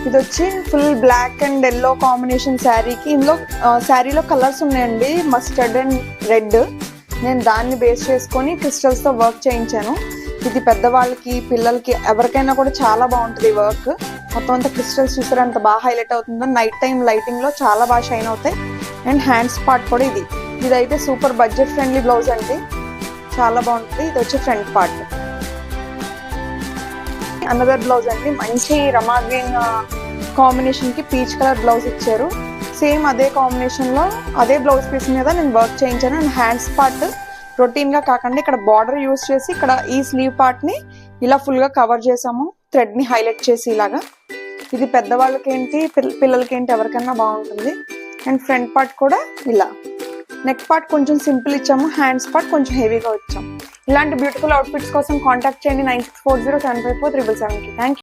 ఇది వచ్చి full black and yellow combination శారీకి. ఇందులో శారీలో కలర్స్ ఉన్నాయండి, మస్టర్డ్ అండ్ రెడ్. నేను దాన్ని బేస్ చేసుకొని క్రిస్టల్స్తో వర్క్ చేయించాను. ఇది పెద్దవాళ్ళకి పిల్లలకి ఎవరికైనా కూడా చాలా బాగుంటుంది ఈ వర్క్. మొత్తం అంతా క్రిస్టల్స్ చూసారు ఎంత బాగా హైలైట్ అవుతుందో. నైట్ టైం లైటింగ్లో చాలా బాగా షైన్ అవుతాయి. అండ్ హ్యాండ్స్ పార్ట్ కూడా ఇదైతే సూపర్ బడ్జెట్ ఫ్రెండ్లీ బ్లౌజ్ అండి, చాలా బాగుంటుంది. ఇది వచ్చి ఫ్రంట్ పార్ట్. అనదర్ బ్లౌజ్ అండి, మంచి రమా గ్రీన్ కాంబినేషన్ కి పీచ్ కలర్ బ్లౌజ్ ఇచ్చారు. సేమ్ అదే కాంబినేషన్ లో అదే బ్లౌజ్ పీస్ మీద నేను వర్క్ చేయించాను. అండ్ హ్యాండ్స్ పార్ట్ రొటీన్ గా కాకుండా ఇక్కడ బార్డర్ యూస్ చేసి ఇక్కడ ఈ స్లీవ్ పార్ట్ ని ఇలా ఫుల్ గా కవర్ చేసాము, థ్రెడ్ ని హైలైట్ చేసి ఇలాగా. ఇది పెద్దవాళ్ళకి ఏంటి పిల్లలకి ఏంటి ఎవరికైనా బాగుంటుంది. అండ్ ఫ్రంట్ పార్ట్ కూడా ఇలా. నెక్ పార్ట్ కొంచెం సింపుల్ ఇచ్చాము, హ్యాండ్స్ పార్ట్ కొంచెం హెవీగా వచ్చాము. ఇలాంటి బ్యూటిఫుల్ అవుట్ఫిట్స్ కోసం కాంటాక్ట్ చేయండి 9640754777. Thank you.